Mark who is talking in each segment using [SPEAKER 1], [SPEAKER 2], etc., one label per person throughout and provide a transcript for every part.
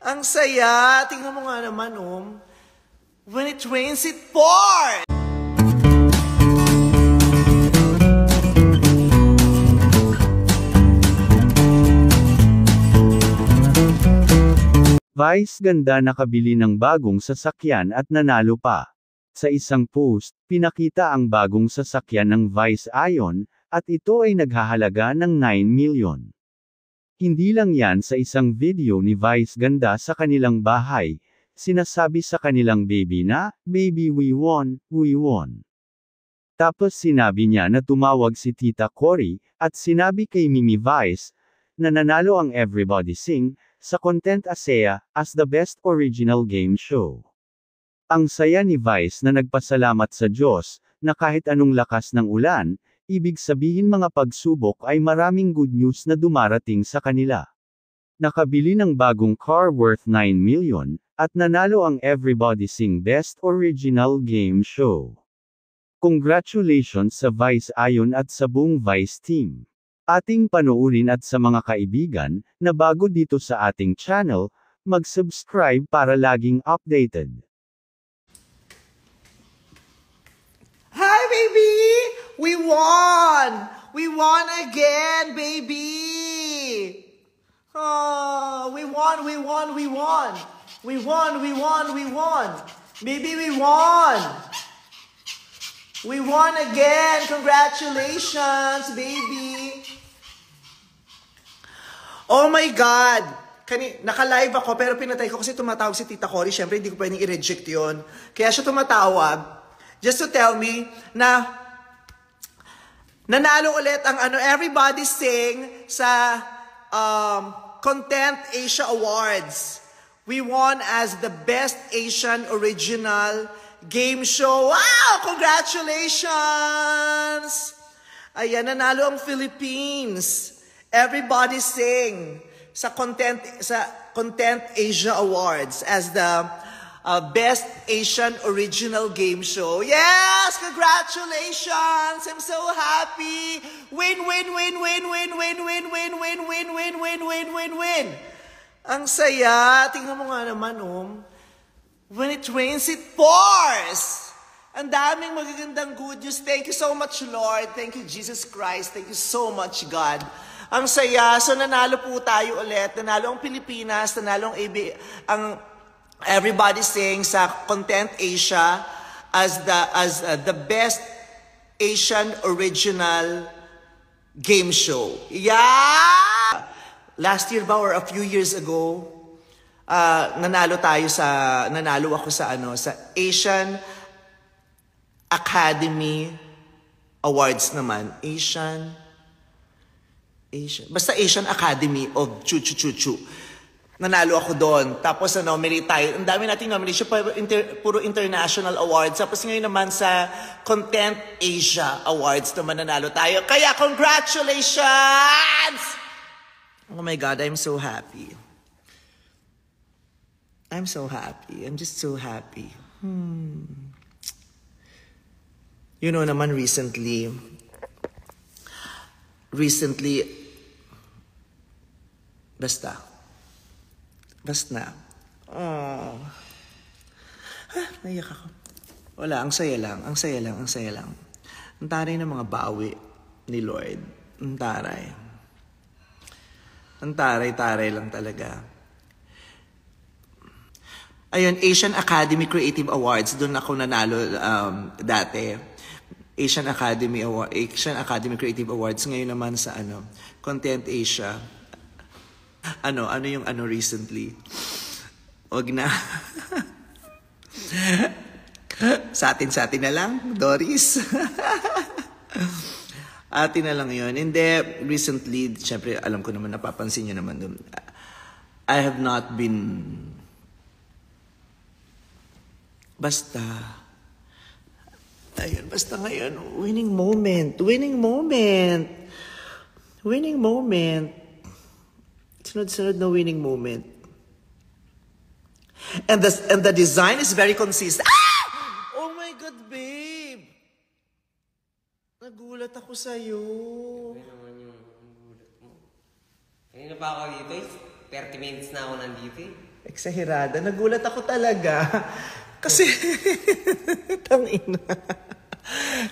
[SPEAKER 1] Ang saya. Tingnan mo nga naman, When it rains, it pours!
[SPEAKER 2] Vice ganda nakabili ng bagong sasakyan at nanalo pa. Sa isang post, pinakita ang bagong sasakyan ng Vice Ion, at ito ay naghahalaga ng 9 million. Hindi lang yan sa isang video ni Vice ganda sa kanilang bahay, sinasabi sa kanilang baby na, "Baby we won, we won." Tapos sinabi niya na tumawag si Tita Cory, at sinabi kay Mimi Vice, na nanalo ang Everybody Sing, sa Content ASEA, as the best original game show. Ang saya ni Vice na nagpasalamat sa Diyos, na kahit anong lakas ng ulan, ibig sabihin mga pagsubok ay maraming good news na dumarating sa kanila. Nakabili ng bagong car worth 9 million, at nanalo ang Everybody Sing Best Original Game Show. Congratulations sa Vice Ion at sa buong Vice team. Ating panoorin at sa mga kaibigan, na bago dito sa ating channel, mag-subscribe para laging updated.
[SPEAKER 1] Hi, baby! We won! We won again, baby! Oh, we won, we won, we won! We won, we won, we won! Baby, we won! We won again! Congratulations, baby! Oh my God! Naka-live ako pero pinatay ko kasi tumatawag si Tita Cory. Siyempre, hindi ko pwedeng i-reject yun. Kaya siya tumatawag just to tell me na nanalo ulit ang Everybody Sing sa Content Asia Awards. We won as the Best Asian Original Game Show. Wow! Congratulations! Ayan, nanalo ang Philippines. Everybody Sing sa Content Asia Awards as the Best Asian Original Game Show. Yes! Congratulations! I'm so happy! Win, win, win, win, win, win, win, win, win, win, win, win, win, win, win! Ang saya! Tingnan mo nga naman, When it rains, it pours! Ang daming magagandang good news. Thank you so much, Lord. Thank you, Jesus Christ. Thank you so much, God. Ang saya. So, nanalo po tayo ulit. Nanalo ang Pilipinas. Nanalo ang Everybody Sing sa Content Asia as the Best Asian Original Game Show. Yeah! Last year ba or a few years ago, nanalo ako sa Asian Academy Awards naman. Basta Asian Academy of Chu-Chu-Chu-Chu. Nanalo ako doon. Tapos na-nominate tayo. Ang dami nating nomination, puro international awards. Tapos ngayon naman sa Content Asia Awards naman nanalo tayo. Kaya congratulations! Oh my God, I'm so happy. I'm so happy. I'm just so happy. You know naman recently, basta. Oh. Naiyak ako. Wala, ang saya lang. Ang taray ng mga bawi ni Lord. Ang taray. Ang taray-taray lang talaga. Ayun, Asian Academy Creative Awards. Doon ako nanalo dati. Asian Academy Creative Awards. Ngayon naman sa Content Asia. Ano yung recently? Wag na. sa atin na lang, Doris. Atin na lang yun. Hindi, recently, syempre, alam ko naman, napapansin nyo naman doon. I have not been... Basta ngayon, winning moment. Sunod-sunod na winning moment. And the design is very consistent. Ah! Oh my God, babe! Nagulat ako sa'yo.
[SPEAKER 3] Ano naman yung gulat mo? Kanina pa ako dito. 30 minutes na ako nandito eh.
[SPEAKER 1] Exagerada. Nagulat ako talaga. Kasi, tangina.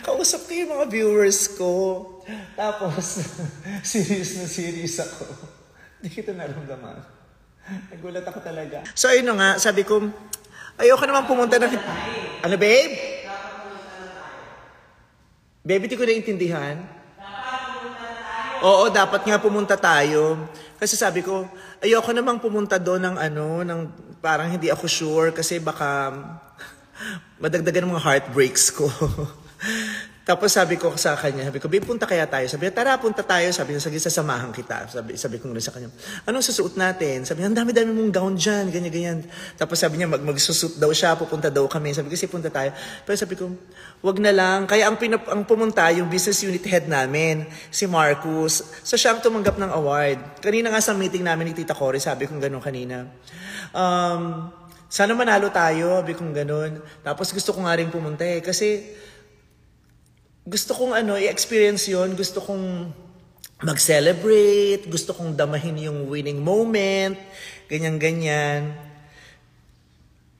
[SPEAKER 1] Kausap ko yung mga viewers ko. Tapos, serious ako. Hindi kita naramdaman. Nagulat ako talaga. So, ayun nga, sabi ko, ayoko naman pumunta na... Ano, babe? Babe, di ko naiintindihan. Oo, dapat nga pumunta tayo. Kasi sabi ko, ayoko namang pumunta doon ng ng parang hindi ako sure kasi baka madagdagan mga heartbreaks ko. Tapos sabi ko sa kanya, sabi ko, babe, punta kaya tayo? Sabi niya, tara, punta tayo. Sabi niya, sige, sasamahan kita. Sabi ko rin sa kanya, anong susuot natin? Sabi niya, ang dami-dami mong gown dyan, ganyan-ganyan. Tapos sabi niya, magsusuot daw siya, pupunta daw kami. Sabi ko, sige, punta tayo. Pero sabi ko, wag na lang. Kaya ang pumunta, yung business unit head namin, si Marcus. So siya ang tumanggap ng award. Kanina nga sa meeting namin ni Tita Cory, sabi kong gano'n kanina. Sana manalo tayo, sabi kong gano'n. Tapos gusto ko nga rin pumunta kasi gusto kong i-experience yon, gusto kong mag-celebrate, gusto kong damahin yung winning moment, ganyan-ganyan.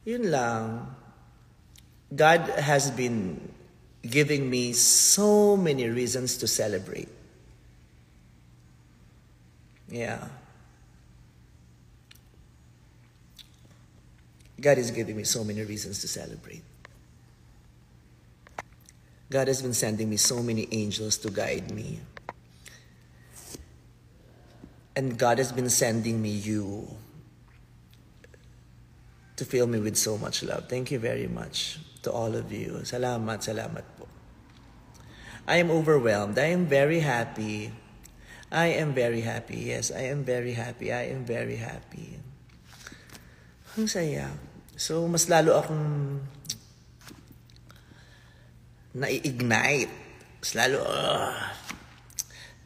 [SPEAKER 1] Yun lang. God has been giving me so many reasons to celebrate. Yeah. God is giving me so many reasons to celebrate. God has been sending me so many angels to guide me. And God has been sending me you to fill me with so much love. Thank you very much to all of you. Salamat, salamat po. I am overwhelmed. I am very happy. I am very happy. Yes, I am very happy. I am very happy. Ang saya. So, mas lalo akong nai-ignite.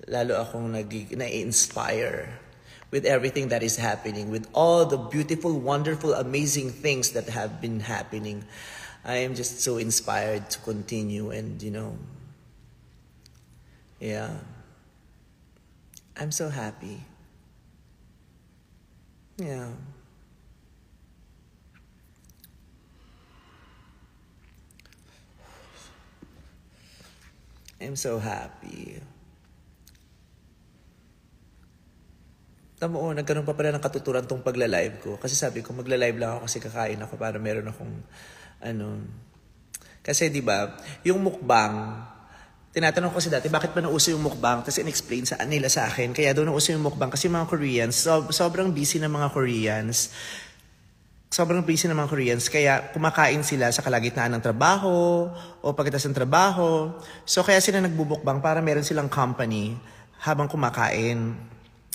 [SPEAKER 1] Lalo akong na-inspire with everything that is happening, with all the beautiful, wonderful, amazing things that have been happening. I am just so inspired to continue and, yeah. I'm so happy. Yeah. I'm so happy. Tamo, nagkaroon pa pala ng katuturan tong pagla-live ko. Kasi sabi ko, magla-live lang ako kasi kakain ako para meron akong, Kasi di ba yung mukbang, tinatanong ko kasi dati, bakit ba nauso yung mukbang? Tapos in-explain nila sa akin. Kaya doon nauso yung mukbang kasi mga Koreans, sobrang busy ng mga Koreans. Kaya kumakain sila sa kalagitnaan ng trabaho o pagkatapos ng trabaho. So kaya sila nagbubukbang para meron silang company habang kumakain.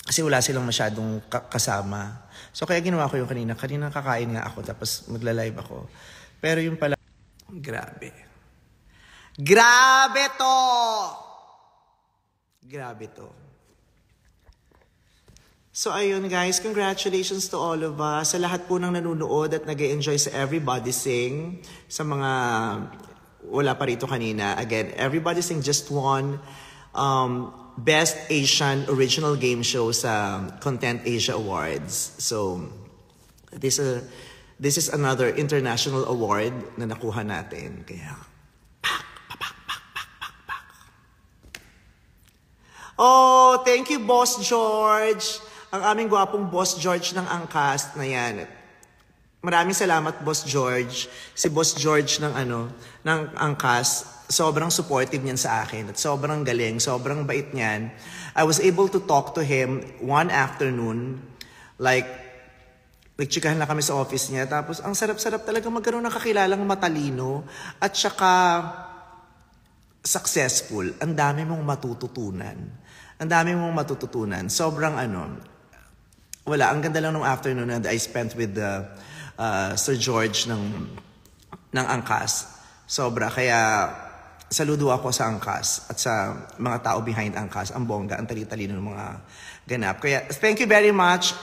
[SPEAKER 1] Kasi wala silang masyadong kasama. So kaya ginawa ko yung kanina. Kanina kakain nga ako tapos magla-live ako. Pero yung pala, grabe. Grabe to! Grabe to. So ayun guys, congratulations to all of us. Sa lahat po ng nanonood at nag-enjoy sa Everybody Sing. Sa mga wala pa rito kanina. Again, Everybody Sing just won Best Asian Original Game Show sa Content Asia Awards. So this is another international award na nakuha natin. Kaya oh, thank you Boss George. Ang aming gwapong Boss George ng Angkas na yan. Maraming salamat Boss George. Si Boss George ng Angkas, sobrang supportive niyan sa akin at sobrang galing, sobrang bait niyan. I was able to talk to him one afternoon, nagchikahan lang kami sa office niya. Tapos ang sarap-sarap talaga magkaroon ng kakilalang matalino at saka successful. Ang dami mong matututunan. Sobrang wala, ang ganda lang nung afternoon that I spent with Sir George ng Angkas. Sobra. Kaya saludo ako sa Angkas at sa mga tao behind Angkas. Ang bongga, ang tali-talino ng mga ganap. Kaya thank you very much